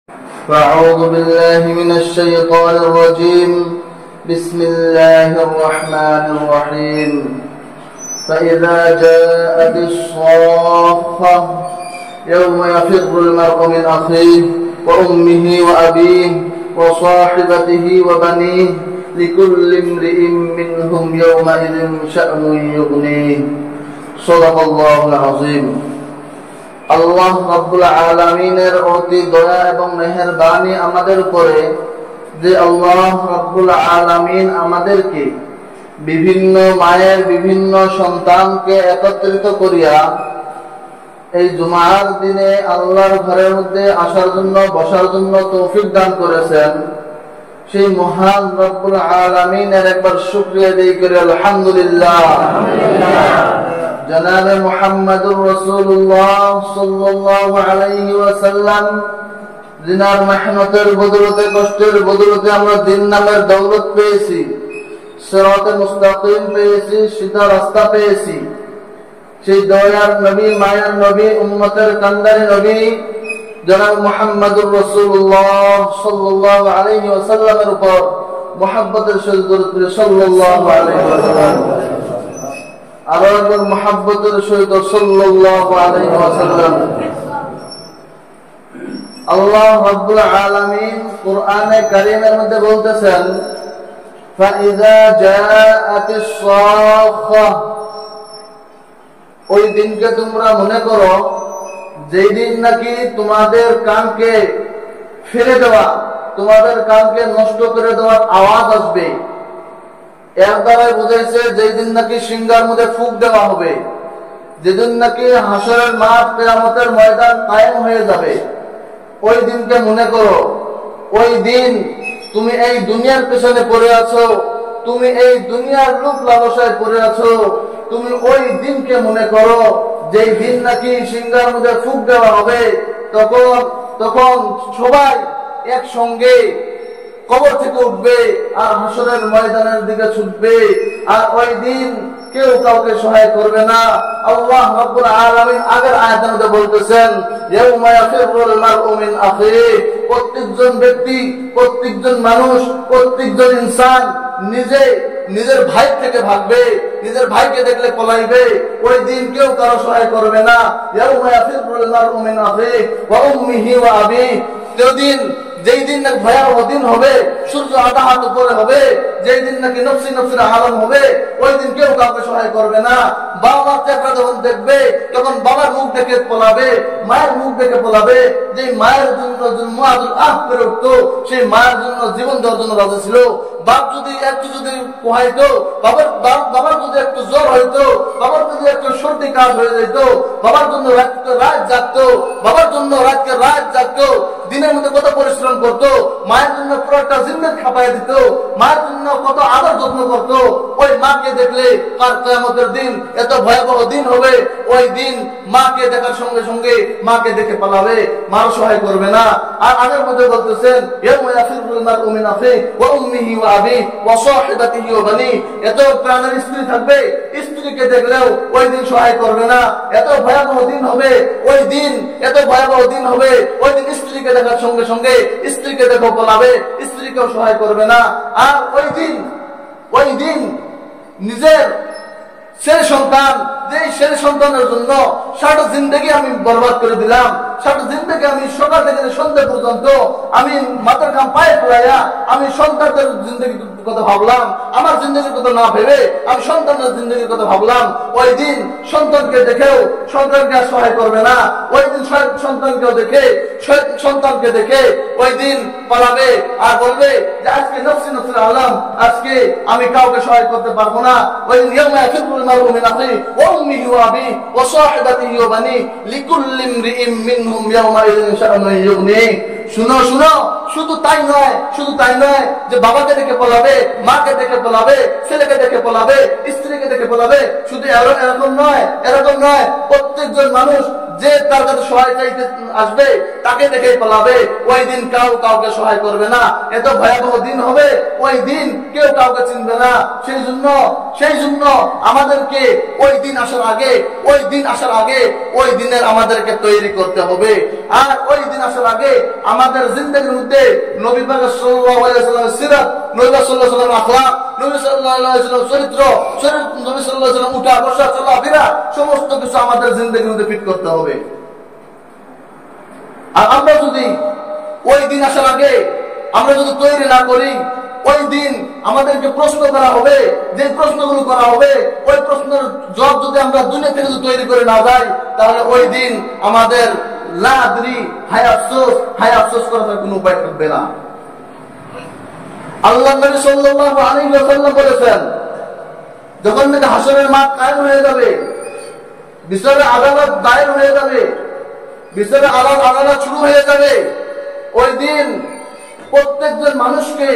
فأعوذ بالله من الشيطان الرجيم. بسم الله الرحمن الرحيم. فإذا جاءت الصاخة يوم يفر المرء من أخيه وأمه وأبيه وصاحبته وبنيه لكل امرئ منهم يومئذ شأن يغنيه. صدق الله العظيم. আল্লাহ রাব্বুল আলামিনের অতি দয়া এবং মেহেরবানি আমাদের উপরে যে আল্লাহ রাব্বুল আলামিন আমাদেরকে বিভিন্ন মায়ের বিভিন্ন সন্তানকে একত্রিত করিয়া এই জুমার দিনে আল্লাহর ঘরের মধ্যে আসার জন্য বসার জন্য তৌফিক দান করেছেন, সেই মহান রব্বুল আলামিনের একবার শুকরিয়া আদায় করি আলহামদুলিল্লাহ। জনাবে মুহাম্মদুর রাসূলুল্লাহ সাল্লাল্লাহু আলাইহি ওয়াসাল্লাম জিনার মেহনতের বদৌলতে, কষ্টের বদৌলতে আমরা দিন নামের দৌলত পেয়েছি, সিরাতে মুস্তাকিম পেয়েছি, সিধা রাস্তা পেয়েছি। সেই দয়ার নবী, মায়ের নবী, উম্মতের কান্দারি নবী জনাব মুহাম্মদুর রাসূলুল্লাহ সাল্লাল্লাহু আলাইহি ওয়াসাল্লামের উপর মুহাব্বতের সহিত দরুদ পড়ি সাল্লাল্লাহু আলাইহি ওয়াসাল্লাম। আরো একবার মুহাব্বতের সহিত সাল্লাল্লাহু আলাইহি ওয়াসাল্লাম। আল্লাহ রাব্বুল আলামিন কোরআনে কারীমের মধ্যে বলতেছেন, ফাইযা জাআতিস সাখা, ওই দিনকে তোমরা মনে করো যেই দিন নাকি তোমাদের কানকে ফেলে দেওয়া, তোমাদের কানকে নষ্ট করে দেওয়ার আওয়াজ আসবে। এর দ্বারা বুঝাইছে যেই দিন নাকি সিংহার মধ্যে ফুঁক দেওয়া হবে, যেদিন নাকি হাসরের মাঠ, কিয়ামতের ময়দান কায়েম হয়ে যাবে, ওই দিনকে মনে করো। ওই দিন তুমি এই দুনিয়ার পেছনে পড়ে আছো, তুমি এই দুনিয়ার লোভ লালসায় পড়ে আছো, তুমি ওই দিনকে মনে করো যেই দিন নাকি সিংহার মধ্যে ফুঁক দেওয়া হবে। তখন সবাই একসঙ্গে কবর থেকে উঠবে আর হাসরের ময়দানের দিকে ছুটবে, আর ওই দিন কেউ কাউকে সহায় করবে না। আল্লাহ রাব্বুল আলামিন আগের আয়াতের মধ্যে বলতেছেন, ইয়াউমা ইয়াফিরুল মারউ মিন আখিহি, প্রত্যেকজন ব্যক্তি, প্রত্যেকজন মানুষ, প্রত্যেকজন ইনসান নিজের ভাই থেকে ভাগবে, নিজের ভাইকে দেখলে পলাইবে। ওই দিন কেউ কারো সহায় করবে না। ইয়াউমা ইয়াফিরুল মারউ মিন আখিহি ওয়া উম্মিহি ওয়া আবিহি, যেই দিন নাকি ভয়াবহ দিন হবে, সূর্য আধা হাত উপরে হবে, যেই দিন নাকি নফসি নফসির আলম হবে, ওই দিন কেউ কাউকে সহায় করবে না। বাবা চেহারা যখন দেখবে তখন বাবার মুখ দেখে পলাবে, মায়ের মুখ দেখে পলাবে। যে মায়ের জন্য করে উঠতো, সেই মায়ের জন্য জীবন দেওয়ার জন্য রাজি ছিল। বাপ যদি একটু পোহাইতো, বাবার যদি একটু জ্বর হইতো, বাবার যদি একটু সর্দি কাজ হয়ে যেত, বাবার জন্য রাত জাগতো, বাবার জন্য রাত জাগতো, দিনের মধ্যে কত পরিশ্রম করতো, মায়ের জন্য পুরোটা জিন্দেগি খাপাই দিত, মায়ের জন্য কত আদর যত্ন করতো। ওই মাকে দেখলে কার কিয়ামতের দিন এত ভয়াবহ দিন হবে, ওই দিন মাকে দেখার সঙ্গে সঙ্গে মাকে দেখে পালাবে, মার সহায় করবে না। আর আগের মধ্যে বলতেছেন, ইয়াউমা ইয়াফিরুল মারউ মিন আখিহি ওয়া উম্মিহি ওয়া আবিহি ওয়া সাহিবাতিহি ওয়া বানিহি, এত প্রাণের স্ত্রী থাকবে, স্ত্রীকে দেখলেও ওই দিন সহায় করবে না। এত ভয়াবহ দিন হবে ওই দিন, এত ভয়াবহ দিন হবে ওই দিন স্ত্রীকে দেখার সঙ্গে সঙ্গে স্ত্রীকে দেখো পলাবে, স্ত্রীকেও সহায় করবে না। আর ওই দিন নিজের ছেলে সন্তান, যে ছেলে সন্তানের জন্য সারা জিন্দগি আমি বরবাদ করে দিলাম, সারা জিন্দগি আমি সকাল থেকে সন্ধ্যা পর্যন্ত আমি মাথার ঘাম পায়ে ফেলাইয়া আমি সন্তানদের জিন্দগির কথা ভাবলাম, আমার জিন্দগির কথা না ভেবে আমি সন্তানের জিন্দগির কথা ভাবলাম। ওই দিন সন্তানকে দেখেও সন্তানকে আর সহায় করবে না। ওই দিন সন্তানকে দেখে ওই দিন পালাবে আর বলবে যে আজকে নফসি নফসির আলম, আজকে আমি কাউকে সহায় করতে পারবো না। ওই দিন ইয়াউমা ইয়াফিরুল মারউ মিন আখিহি ওয়া উম্মিহি ওয়া আবিহি ওয়া সাহিবাতিহি ওয়া বানিহি লিকুল্লি ইমরিইম মিনহুম ইয়াউমাইযিন শাআনুন ইউগনিহি। শুনো শুধু তাই নয় যে বাবাকে দেখে পলাবে, মাকে দেখে পলাবে, ছেলেকে দেখে পলাবে, স্ত্রীকে দেখে পলাবে, শুধু এরকম নয়। প্রত্যেকজন মানুষ যে তার কাছে সহায় চাইতে আসবে তাকে দেখে পলাবে। ওই দিন কাউকে সহায় করবে না। এত ভয়াবহ দিন হবে, ওই দিন কেউ কাউকে চিনবে না। সেই জন্য আমাদেরকে ওই দিন আসার আগে ওই দিনের আমাদেরকে তৈরি করতে হবে। আর ওই দিন আসার আগে আমাদের জিন্দেগির মধ্যে নবী পাক সাল্লাল্লাহু আলাইহি ওয়াসাল্লামের সিরাত, নবী সাল্লাল্লাহু আলাইহি ওয়াসাল্লামের আখলাক, নবী সাল্লাল্লাহু আলাইহি ওয়াসাল্লামের চরিত্র, নবী সাল্লাল্লাহু আলাইহি ওয়াসাল্লাম উঠা বসা চলাফেরা সমস্ত কিছু আমাদের জিন্দেগির মধ্যে ফিট করতে হবে। আর আমরা যদি ওই দিন আসার আগে আমরা যদি তৈরি না করি, ওই দিন আমাদেরকে প্রশ্ন করা হবে। যে প্রশ্নগুলো করা হবে, ওই প্রশ্নের জবাব যদি আমরা দুনিয়া থেকে যদি তৈরি করে না যাই, তাহলে ওই দিন আমাদের লা আদরি হায় আফসোস করার কোনো উপায় থাকবে না। আল্লাহ নবী সাল্লাল্লাহু আলাইহি ওয়াসাল্লাম বলেছেন, যখন থেকে হাসরের মাঠ কায়েম হয়ে যাবে, বিচারের আদালত দায়ের হয়ে যাবে, বিচারের আদালত শুরু হয়ে যাবে, ওই দিন প্রত্যেকজন মানুষকে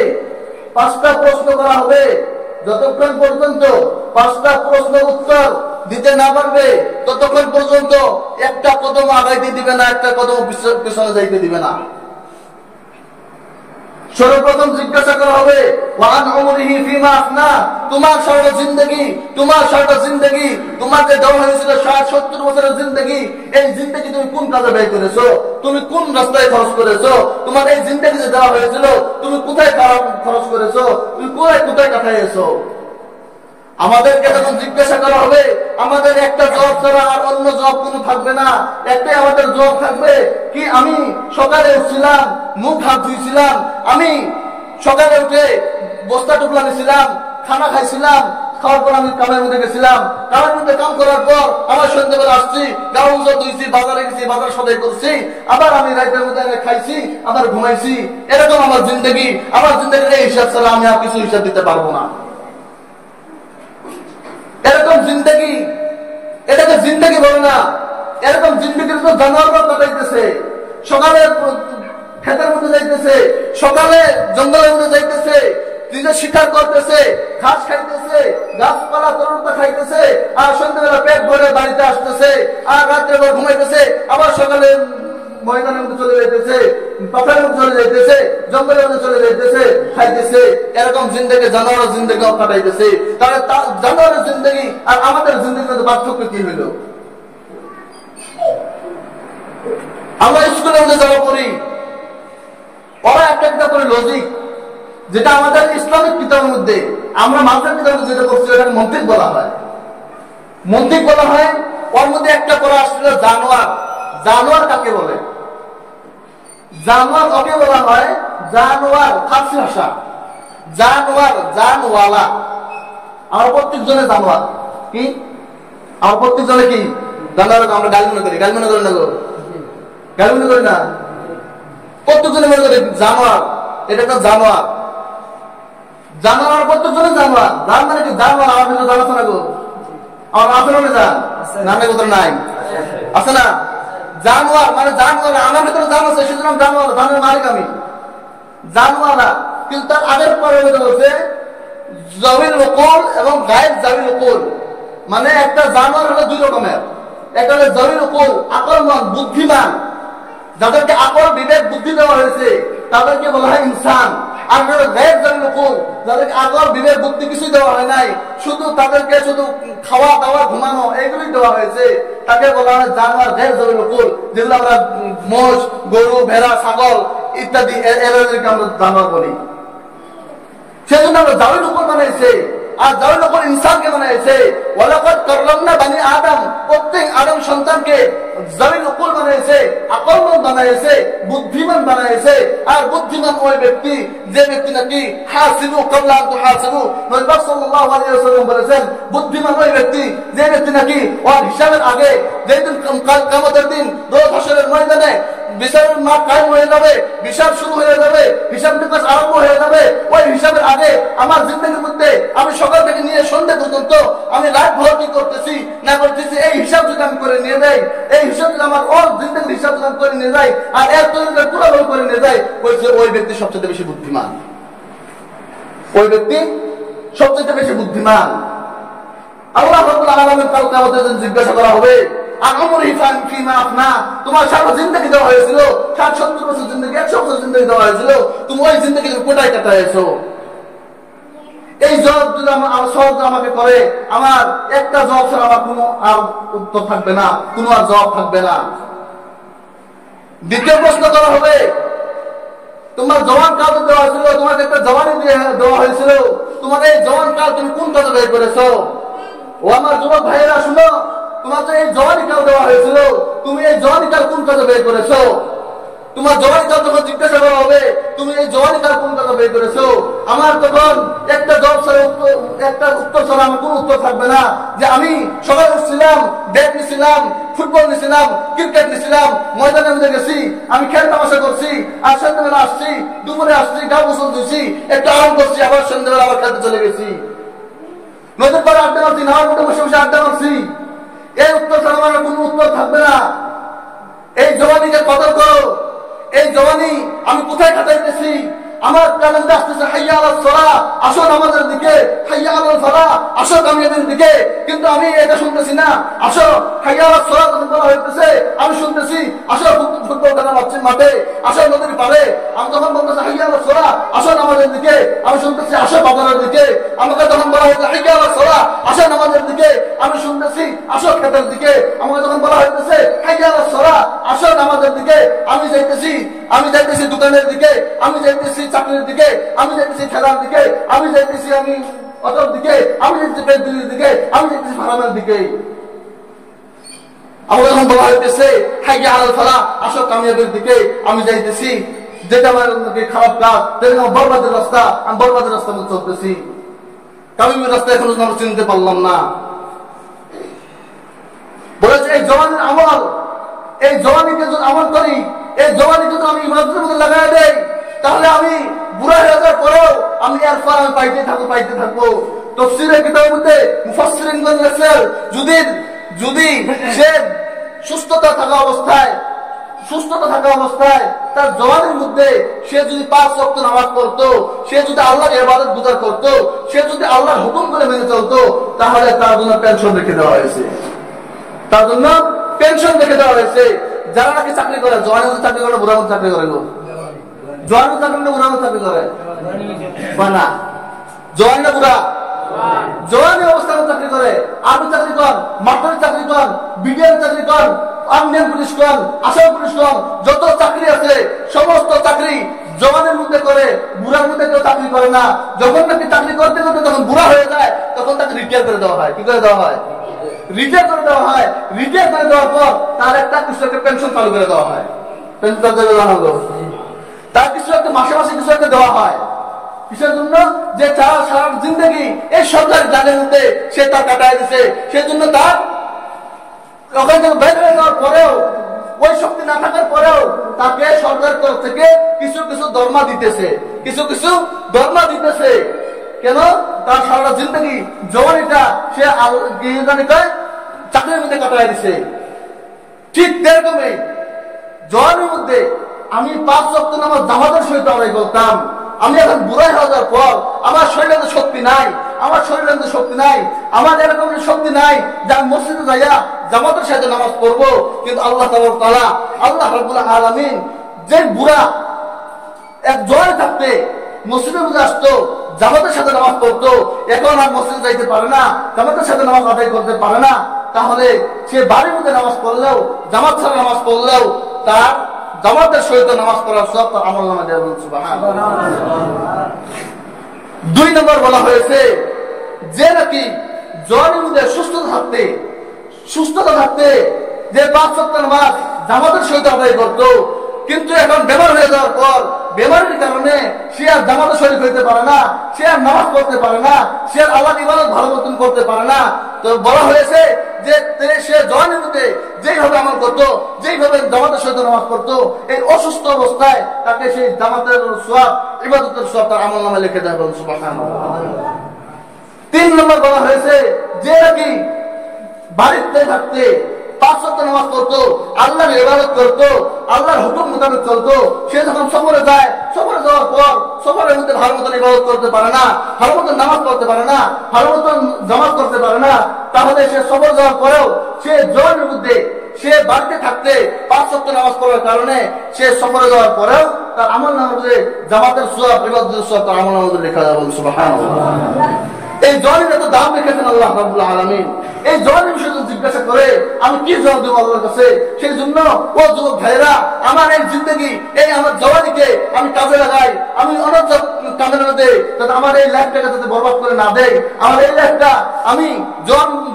5টা প্রশ্ন করা হবে। যতক্ষণ পর্যন্ত 5টা প্রশ্নের উত্তর দিতে না পারবে, ততক্ষণ পর্যন্ত একটা কদম আগাইতে দিবে না, একটা কদম পিছনে যাইতে দিবে না। সর্বপ্রথম জিজ্ঞাসা করা হবে, ওয়ান উমরিহি ফিমা আফনা, তোমার সারা জিন্দেগি, তোমাকে দেওয়া হয়েছিল 60-70 বছরের জিন্দেগি, এই জিন্দেগি তুমি কোন কাজে ব্যয় করেছো? তুমি কোন রাস্তায় খরচ করেছো? তোমার এই জিন্দেগি যে দেওয়া হয়েছিল, তুমি কোথায় খরচ করেছো? তুমি কোথায় কাটাইছো? আমাদেরকে যখন জিজ্ঞাসা করা হবে, আমাদের একটা জবাব ছাড়া আর অন্য জবাব কোনো থাকবে না। একটাই আমাদের জবাব থাকবে, কি আমি সকালে উঠছিলাম, মুখ হাত ধুইছিলাম, আমি সকালে উঠে বস্তা টুকলা নিয়েছিলাম, খানা খাইছিলাম, খাওয়ার পর আমি কামের মধ্যে গেছিলাম, কামের মধ্যে কাম করার পর আমার সন্ধ্যাবেলা আসছি, গাও মুজা ধুইছি, বাজারে গেছি, বাজার সদাই করছি, আবার আমি রাতের মধ্যে খাইছি, আবার ঘুমাইছি। এরকম আমার জিন্দগির এই হিসাব ছাড়া আমি আর কিছু হিসাব দিতে পারবো না। এরকম জিন্দগি, এটাকে জিন্দগি বলে না। এরকম জিন্দগির তো জানোয়াররা কাটাইতেছে। সকালে ক্ষেতের মধ্যে যাইতেছে, সকালে জঙ্গলের মধ্যে যাইতেছে, নিজে শিকার করতেছে, ঘাস খাইতেছে, গাছপালা তরুণতা খাইতেছে, আর সন্ধ্যাবেলা পেট ভরে বাড়িতে আসতেছে, আর রাত্রে ভর ঘুমাইতেছে, আবার সকালে ময়দানের মধ্যে চলে যাইতেছে, পাথরের মধ্যে চলে যাইতেছে, জঙ্গলের মধ্যে চলে যাইতেছে, খাইতেছে। এরকম জিন্দগি জানোয়ারের জিন্দগি কাটাইতেছে। তাহলে জানোয়ারের জিন্দগি আর আমাদের জিন্দগির মধ্যে পার্থক্য কি হইল? আমরা স্কুলের মধ্যে যারা পড়ি, ওরা একটা করে লজিক, যেটা আমাদের ইসলামিক কিতাবের মধ্যে, আমরা মাদ্রাসা কিতাবের যেটা করছি, ওটাকে মন্তিক বলা হয়। ওর মধ্যে একটা পড়া আসছিল জানোয়ার কাকে বলে? জানোয়ার কাকে বলা হয়? জানোয়ার ফার্সি ভাষা, জানওয়ালা। আমার প্রত্যেক জনে জানোয়ার কি? আমার প্রত্যেক জনে কি জানোয়ার? আমরা গালি মনে করি না গো, গালি মনে করি না। প্রত্যেক জনে মনে করি জানোয়ার, এটা একটা জানোয়ার। প্রত্যেক জনে জানোয়ার। জান মানে কি? জানোয়ার আমার ভিতরে জানাচ্ছে না গো, আমার আচরণে যান নামে কোথাও নাই, আছে না? জানোয়ার মানে জানোয়ার, আমার ভিতরে জান আছে, সেজন্য জানোয়ার, জানের মালিক আমি, জানোয়ারা। কিন্তু তার আগের পরে বলছে জাবিল উকুল এবং গায়েব জাবিল উকুল। মানে একটা জানোয়ার হলো 2 রকমের। একটা হলো জাবিল উকুল, আকলমান, বুদ্ধিমান, যাদেরকে আকল, বিবেক, বুদ্ধি দেওয়া হয়েছে, তাদেরকে বলা হয় ইনসান। আর গায়েব জাবিল উকুল, যাদেরকে আকল, বিবেক, বুদ্ধি কিছুই দেওয়া হয় নাই, শুধু তাদেরকে শুধু খাওয়া দাওয়া ঘুমানো এইগুলি দেওয়া হয়েছে, তাকে বলা হয় জানোয়ার, গায়েব জাবিল উকুল। যেগুলো আমরা মোষ, গরু, ভেড়া, ছাগল ইত্যাদি এদেরকে আমরা জানোয়ার বলি। সেজন্য আমরা জাবিল উকুল বানাইছে, আর জাবিল উকুল ইনসানকে বানাইছে। ওয়ালাকাদ কাররামনা বানি আদম, প্রত্যেক আদম সন্তানকে জাবিল উকুল বানাইছে, আকলমন বানাইছে, বুদ্ধিমান বানাইছে। আর বুদ্ধিমান ওই ব্যক্তি যে ব্যক্তি নাকি হাসিবু ক্বাবলা আন তুহাসিবু, নবী সাল্লাল্লাহু আলাইহি ওয়াসাল্লাম বলেছেন, বুদ্ধিমান ওই ব্যক্তি যে ব্যক্তি নাকি ওর হিসাবের আগে, যেদিন কিয়ামতের দিন রোজ হাসরের ময়দানে বিচারের মাঠ কায়েম হয়ে যাবে, হিসাব শুরু হয়ে যাবে, হিসাব নিকাশ আরম্ভ হয়ে যাবে, ওই হিসাবের আগে আমার জিন্দগির মধ্যে আমি সকাল থেকে নিয়ে সন্ধ্যা পর্যন্ত আমি রাত ভর কি করতেছি না করতেছি, এই হিসাব যদি আমি করে নিয়ে যাই, এই হিসাব যদি আমার অল জিন্দগির হিসাব যদি আমি করে নিয়ে যাই আর এর তরিকা পুরোভাবে করে নিয়ে যাই, বলছে ওই ব্যক্তি সবচেয়ে বেশি বুদ্ধিমান, ওই ব্যক্তি সবচেয়ে বেশি বুদ্ধিমান। আল্লাহ রাব্বুল আলামিন কালকে আমাদের জিজ্ঞাসা করা হবে, তোমার সারা জিন্দগি দেওয়া হয়েছিল, 60-70 বছর জিন্দগি, 100 বছর জিন্দগি দেওয়া হয়েছিল, তুমি ওই জিন্দগি কোটায় কাটাইছো। এই জবাব যদি আমার সহজ আমাকে করে, আমার একটা জবাব ছাড়া আমার কোনো আর উত্তর থাকবে না, কোনো আর জবাব থাকবে না। দ্বিতীয় প্রশ্ন করা হবে, তোমার জওয়ান কাল দেওয়া হয়েছিল, তোমাকে একটা জওয়ানি দিয়ে দেওয়া হয়েছিল, তোমার এই জওয়ান কাল তুমি কোন কাজে ব্যয় করেছো? ও আমার যুবক ভাইয়েরা শুনো, তোমাকে এই জওয়ানি কাল দেওয়া হয়েছিল, তুমি এই জওয়ানি কাল কোন কাজে ব্যয় করেছো? তোমার জওয়ানি কাল যখন জিজ্ঞাসা করা হবে তুমি এই জওয়ানি কাল কোন কাজে ব্যয় করেছো, আমার তখন একটা জবাব ছাড়া একটা উত্তর ছাড়া আমার কোনো উত্তর থাকবে না, যে আমি সকালে উঠছিলাম, ব্যাট নিছিলাম, ফুটবল নিছিলাম, ক্রিকেট নিছিলাম, ময়দানের মধ্যে গেছি, আমি খেল তামাশা করছি, আর সন্ধ্যাবেলা আসছি, দুপুরে আসছি, গা গোসল দিয়েছি, একটু আরাম করছি, আবার সন্ধ্যাবেলা আবার খেলতে চলে গেছি, নদীর পরে আড্ডা মারছি, নামার মধ্যে বসে বসে আড্ডা মারছি। এই উত্তর ছাড়া আমার কোনো উত্তর থাকবে না। এই জওয়ানিকে কদর করো। এই জওয়ানি আমি কোথায় কাটাইতেছি? আমার কালেন্ডার আসতেছে হাইয়া আলাস সালাহ, আসো নামাজের দিকে, হাইয়া আলাল ফালাহ, আসো কামিয়াবির দিকে, কিন্তু আমি এটা শুনতেছি না। আসো হাইয়া আলাস সালাহ যখন বলা হইতেছে আমি শুনতেছি, আসো ফুটবল খেলা মাঠে, আসো নদীর পাড়ে, আমি তখন বলতেছি হাইয়া আলাস সালাহ, আসো নামাজের দিকে, আমি শুনতেছি আসো বাজারের দিকে। আমাকে তখন বলা হইতেছে হাইয়া আলাস সালাহ, আসো নামাজের দিকে, আমি শুনতেছি আসো খেতের দিকে। আমাকে তখন বলা হইতেছে হাইয়া আলাস সালাহ, আসো নামাজের দিকে, আমি যাইতেছি দোকানের দিকে, আমি যাইতেছি চাকরির দিকে, আমি যাইতেছি খেলার দিকে, আমি যাইতেছি আমি অটোর দিকে, আমি যাইতেছি পেট্রোলের দিকে, আমি যাইতেছি ফার্মের দিকে। আমাকে যখন বলা হইতেছে হাইয়া আলাল ফালাহ, আসো কামিয়াবির দিকে, আমি যাইতেছি যেটা আমার খারাপ কাজ, যেটা বরবাদের রাস্তা, আমি বরবাদের রাস্তা মধ্যে চলতেছি, কামিয়াবির রাস্তা এখনো আমরা চিনতে পারলাম না। বলেছে এই জওয়ানের আমল, এই জওয়ানিকে যদি আমল করি, এই জওয়ানিকে যদি আমি ইবাদতের মধ্যে লাগাই দেই, তাহলে আমি বুড়া হয়ে যাওয়ার পরেও আমি এরপর আমি পাইতে থাকবো। তাফসীরের কিতাবের মধ্যে মুফাসসিরিনগণ লিখেছেন, যদি সে সুস্থতা থাকা অবস্থায় তার জওয়ানির মধ্যে সে যদি 5 ওয়াক্ত নামাজ পড়তো, সে যদি আল্লাহর ইবাদত গুজার করতো, সে যদি আল্লাহর হুকুম করে মেনে চলতো, তাহলে তার জন্য পেনশন রেখে দেওয়া হয়েছে। তার জন্য পেনশন রেখে দেওয়া হয়েছে। যারা নাকি চাকরি করে, জওয়ানের চাকরি করে, বুড়ার চাকরি করে, জওয়ানের চাকরি করে, বুড়ার চাকরি করে না, জওয়ান না বুড়া, জওয়ানি অবস্থায় চাকরি করে, আর্মি চাকরি কর, মাস্টারি চাকরি কর, বিডিআর চাকরি কর, আর্মি পুলিশ কর, আসাম পুলিশ কর, যত চাকরি আছে সমস্ত চাকরি জওয়ানের মধ্যে করে, বুড়ার মধ্যে কেউ চাকরি করে না। যখন নাকি চাকরি করতে করতে যখন বুড়া হয়ে যায়, তখন তাকে রিটায়ার করে দেওয়া হয়। কি করে দেওয়া হয়? রিটায়ার করে দেওয়া হয়। রিটায়ার করে দেওয়ার পর তার একটা কিছু একটা পেনশন চালু করে দেওয়া হয়। পেনশন তার কিছু একটা মাসে মাসে কিছু একটা দেওয়া হয়। কিসের জন্য? যে সারা জিন্দগি এই সরকারি জায়গার মধ্যে সে তার কাটায় দিছে, সেজন্য তার ওখান থেকে বের হয়ে যাওয়ার পরেও, ওই শক্তি না থাকার পরেও তাকে সরকার তরফ থেকে কিছু কিছু দরমা দিতেছে। কেন? তার সারা জিন্দগি জওয়ানিটা সে চাকরির মধ্যে কাটায় দিছে। ঠিক এরকমই জওয়ানির মধ্যে আমি 5 ওয়াক্ত নামাজ জামাতের সহিত আদায় করতাম। আমি এখন বুড়া হয়ে যাওয়ার পর আমার শরীরে শক্তি নাই, আমার এরকম শক্তি নাই যে আমি মসজিদে যাইয়া জামাতের সাথে নামাজ পড়বো। কিন্তু আল্লাহ রাব্বুল আলামিন যে বুড়া এক জোয়ান থাকতে মসজিদের মধ্যে আসতো, জামাতের সাথে নামাজ পড়তো, এখন আর মসজিদে যাইতে পারে না, জামাতের সাথে নামাজ আদায় করতে পারে না, তাহলে সে বাড়ির মধ্যে নামাজ পড়লেও, জামাত ছাড়া নামাজ পড়লেও তার জামাতের সহিত নামাজ পড়ার সব তার আমলনামায় দেওয়া হচ্ছে। সুবহানাল্লাহ। 2 নম্বর বলা হয়েছে যে নাকি জওয়ানির মধ্যে সুস্থতা থাকতে যে 5 ওয়াক্ত নামাজ জামাতের সহিত আদায় করতো, কিন্তু এখন বেমার হয়ে যাওয়ার পর বেমারির কারণে সে আর জামাতে শরীক হইতে পারে না, সে আর নামাজ পড়তে পারে না, সে আর আল্লাহর ইবাদত ভালো মতন করতে পারে না। তো বলা হয়েছে যে সে জওয়ানের মধ্যে যেইভাবে আমল করতো, যেইভাবে জামাতের সাথে নামাজ পড়তো, এই অসুস্থ অবস্থায় তাকে সেই জামাতের সওয়াব, ইবাদতের সওয়াব তার আমল নামায় লিখে দেয়। বলুন সুবহানাল্লাহ। 3 নম্বর বলা হয়েছে যে নাকি বাড়িতে থাকতে 5 ওয়াক্ত নামাজ পড়তো, আল্লাহর ইবাদত করতো, আল্লাহর হুকুম মোতাবেক চলতো, সে যখন সফরে যায়, সফরে যাওয়ার পর সফরের মধ্যে ভালো মতন ইবাদত করতে পারে না, ভালো মতন নামাজ পড়তে পারে না, ভালো মতন জামাত করতে পারে না, তাহলে সে সফর যাওয়ার পরেও সে জয়ের মধ্যে সে বাড়িতে থাকতে 5 ওয়াক্ত নামাজ পড়ার কারণে সে সফরে যাওয়ার পরেও তার আমল নামার মধ্যে জামাতের সওয়াব, ইবাদতের সওয়াব তার আমল নামার মধ্যে লেখা যাবে। সুবহানাল্লাহ। এই জয়ের এত দাম রেখেছেন আল্লাহ রাব্বুল আলামিন। এই জয়ের বিষয়ে জিজ্ঞাসা করে আমি কি জবাব দেবো আল্লাহর কাছে? সেই জন্য ও যুবক ভাইরা, আমার এই জিন্দগি, এই আমার জওয়ানিকে আমি কাজে লাগাই, আমি অনন্ত কাজের মধ্যে যাতে আমার এই লাইফটাকে যাতে বরবাদ করে না দেয়, আমার এই লাইফটা আমি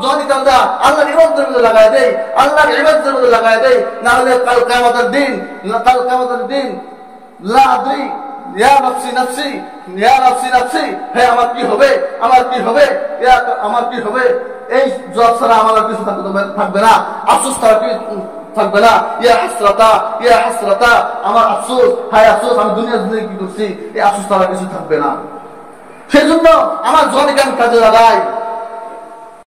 জওয়ানি কাজটা আল্লাহর ইবাদতের মধ্যে লাগাই দেই, আল্লাহর ইবাদতের মধ্যে লাগাই দেই, না হলে কাল কিয়ামতের দিন লা আদরি ইয়া নাফসি নাফসি, ইয়া নাফসি নাফসি, হে আমার কি হবে, আমার কি হবে, আমার কি হবে, এই জবাব ছাড়া আমার আর কিছু থাকবে না, আফসোস ছাড়া কি থাকবে না। ইয়া হাসরাতা, ইয়া হাসরাতা, আমার আফসোস, হায় আফসোস, আমি দুনিয়া কি করছি, এই আফসোস ছাড়া কিছু থাকবে না। সেই জন্য আমার জওয়ানিকে আমি কাজে লাগাই।